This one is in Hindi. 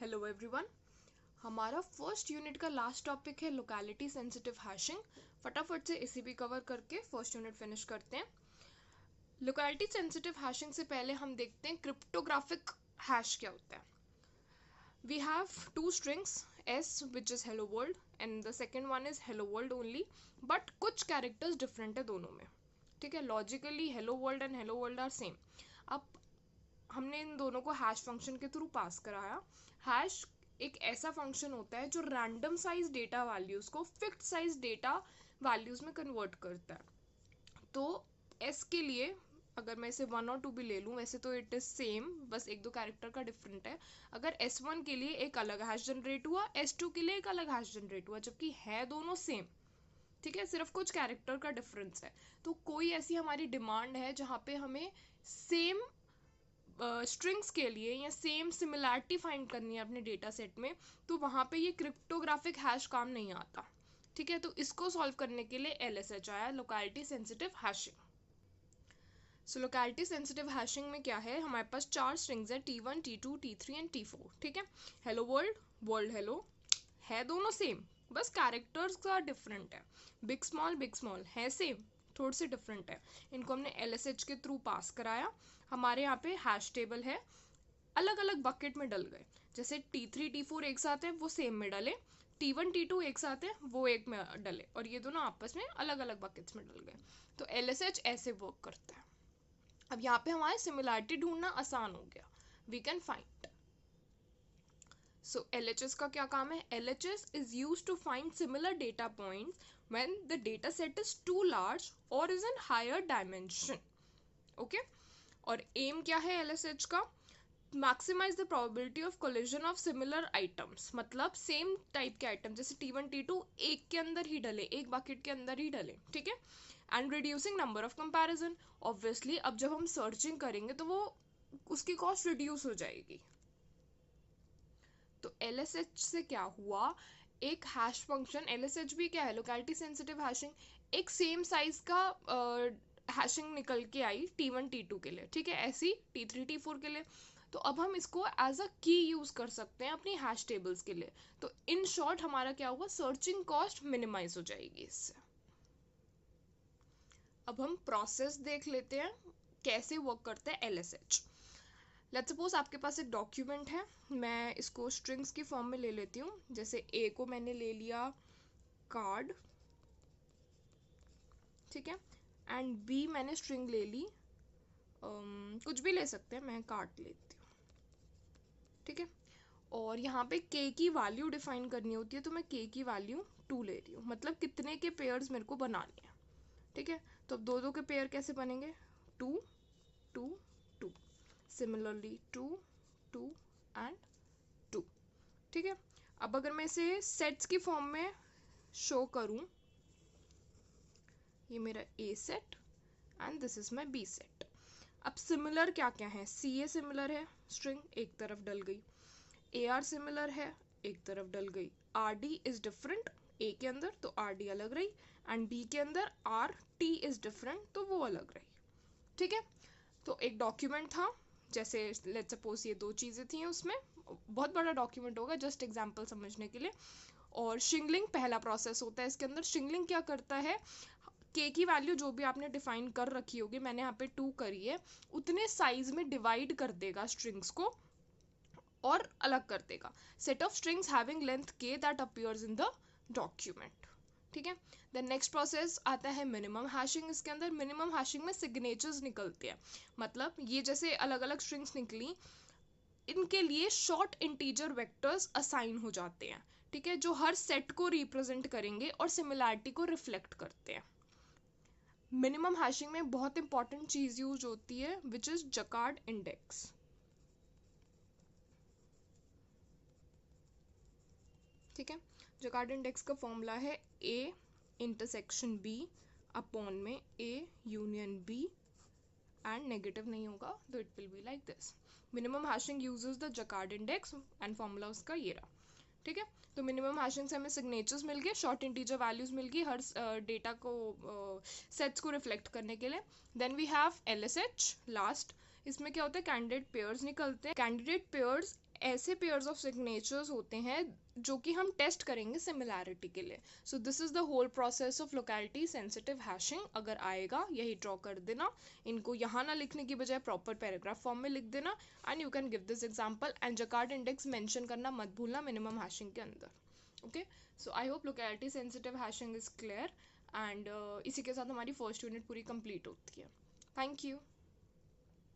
Hello everyone. हमारा फर्स्ट यूनिट का लास्ट टॉपिक है लोकेलिटी सेंसिटिव हैशिंग। फटाफट से इसी भी कवर करके फर्स्ट यूनिट फिनिश करते हैं। लोकेलिटी सेंसिटिव हैशिंग से पहले हम देखते हैं क्रिप्टोग्राफिक हैश क्या होता है। We have two strings as which is hello world and the second one is hello world only, but कुछ कैरेक्टर्स डिफरेंट है दोनों में। ठीक है, logically hello world and hello world are same. अब हमने इन दोनों को हैश फंक्शन के थ्रू पास कराया। हैश एक ऐसा फंक्शन होता है जो रैंडम साइज डेटा वैल्यूज को फिक्स्ड साइज डेटा वैल्यूज में कन्वर्ट करता है। तो एस के लिए अगर मैं इसे 1 और 2 भी ले लूँ, वैसे तो इट इज सेम, बस एक दो कैरेक्टर का डिफरेंट है। अगर S1 के लिए एक अलग हैश जनरेट हुआ, S2 के लिए एक अलग हैश जनरेट हुआ, जबकि है दोनों सेम। ठीक है, सिर्फ कुछ कैरेक्टर का डिफरेंस है। तो कोई ऐसी हमारी डिमांड है जहाँ पे हमें सेम स्ट्रिंग्स के लिए या सेम सिमिलैरिटी फाइंड करनी है अपने डेटा सेट में, तो वहाँ पे ये क्रिप्टोग्राफिक हैश काम नहीं आता। ठीक है, तो इसको सॉल्व करने के लिए LSH आया, लोकेलिटी सेंसिटिव हैशिंग। सो लोकेलिटी सेंसिटिव हैशिंग में क्या है, हमारे पास 4 स्ट्रिंग्स है T1, T2, T3 and T4। ठीक है, हेलो वर्ल्ड, वर्ल्ड हेलो है दोनों सेम, बस कैरेक्टर्स का डिफरेंट है। बिग स्मॉल है सेम, थोड़े से डिफरेंट है। इनको हमने LSH के थ्रू पास कराया। हमारे यहाँ पे हैश टेबल है, अलग अलग बकेट में डल गए। जैसे T3 T4 एक साथ है वो सेम में डले, T1 T2 एक साथ है वो एक में डले, और ये दोनों आपस में अलग अलग बकेट्स में डल गए। तो LSH ऐसे वर्क करता है। अब यहाँ पे हमारे सिमिलैरिटी ढूंढना आसान हो गया, we can find. So LHS का क्या काम है, LHS is used to find similar data points when the data set is too large or is in higher dimension. Okay? और aim क्या है LSH का, maximize the probability of collision of similar items. मतलब सेम टाइप के आइटम जैसे T1 T2 एक के अंदर ही डले, एक बकेट के अंदर ही डले। ठीक है, and reducing number of comparison. Obviously अब जब हम सर्चिंग करेंगे तो वो उसकी कॉस्ट रिड्यूस हो जाएगी। तो LSH से क्या हुआ, एक हैश फंक्शन, LSH भी क्या है, लोकेलिटी सेंसिटिव हैशिंग, एक सेम साइज का हैशिंग निकल के आई T1 T2 के लिए। ठीक है, ऐसी T3 T4 के लिए। तो अब हम इसको एज अ की यूज कर सकते हैं अपनी हैश टेबल्स के लिए। तो इन शॉर्ट हमारा क्या हुआ, सर्चिंग कॉस्ट मिनिमाइज हो जाएगी इससे। अब हम प्रोसेस देख लेते हैं कैसे वर्क करता है LSH। लेट्स सपोज आपके पास एक डॉक्यूमेंट है, मैं इसको स्ट्रिंग्स की फॉर्म में ले लेती हूँ। जैसे A को मैंने ले लिया कार्ड, ठीक है, एंड B मैंने स्ट्रिंग ले ली, कुछ भी ले सकते हैं, मैं कार्ड लेती हूँ। ठीक है, और यहाँ पे K की वैल्यू डिफाइन करनी होती है, तो मैं K की वैल्यू 2 ले रही हूँ, मतलब कितने के पेयर्स मेरे को बनाने हैं। ठीक है, तो अब दो के पेयर कैसे बनेंगे, 2 2 2, सिमिलरली 2 2 एंड 2। ठीक है, अब अगर मैं इसे सेट्स की फॉर्म में शो करूं, ये मेरा A set and this is my B set. अब सिमिलर क्या क्या है, CA सिमिलर है, स्ट्रिंग एक तरफ डल गई, AR सिमिलर है, एक तरफ डल गई, RD इज डिफरेंट, A के अंदर तो RD अलग रही, एंड B के अंदर RT इज डिफरेंट, तो वो अलग रही। ठीक है, तो एक डॉक्यूमेंट था, जैसे लेट्स सपोज ये 2 चीज़ें थी उसमें, बहुत बड़ा डॉक्यूमेंट होगा, जस्ट एग्जांपल समझने के लिए। और शिंगलिंग पहला प्रोसेस होता है इसके अंदर। शिंगलिंग क्या करता है, K की वैल्यू जो भी आपने डिफाइन कर रखी होगी, मैंने यहाँ पे 2 करी है, उतने साइज में डिवाइड कर देगा स्ट्रिंग्स को और अलग कर देगा। Set of strings having length K that appears in the document. ठीक है, देन नेक्स्ट प्रोसेस आता है मिनिमम हैशिंग। इसके अंदर मिनिमम हैशिंग में सिग्नेचर्स निकलते हैं, मतलब ये जैसे अलग अलग स्ट्रिंग्स निकली, इनके लिए शॉर्ट इंटीजर वेक्टर्स असाइन हो जाते हैं। ठीक है, जो हर सेट को रिप्रेजेंट करेंगे और सिमिलैरिटी को रिफ्लेक्ट करते हैं। मिनिमम हैशिंग में बहुत इंपॉर्टेंट चीज यूज होती है विच इज जकार्ड इंडेक्स। ठीक है, जकार्ड इंडेक्स का फॉर्मूला है A इंटरसेक्शन B अपॉन में A union B, and negative नहीं होगा तो it will be like this. Minimum hashing uses the jacquard index and formula उसका ये रहा। ठीक है, तो मिनिमम हैशिंग से हमें सिग्नेचर्स मिल गए, शॉर्ट इंटीजर वैल्यूज मिल गई हर डेटा को सेट्स को रिफ्लेक्ट करने के लिए। Then we have LSH last. इसमें क्या होता है, कैंडिडेट पेयर्स निकलते हैं। कैंडिडेट पेयर्स ऐसे पेयर्स ऑफ सिग्नेचर्स होते हैं जो कि हम टेस्ट करेंगे सिमिलैरिटी के लिए. So this is the whole process of locality sensitive hashing. अगर आएगा यही ड्रॉ कर देना, इनको यहाँ ना लिखने की बजाय प्रॉपर पैराग्राफ फॉर्म में लिख देना, and you can give this example. And jacquard index mention करना मत भूलना मिनिमम हैशिंग के अंदर. Okay, so I hope locality sensitive hashing is clear. And इसी के साथ हमारी फर्स्ट यूनिट पूरी कंप्लीट होती है. Thank you.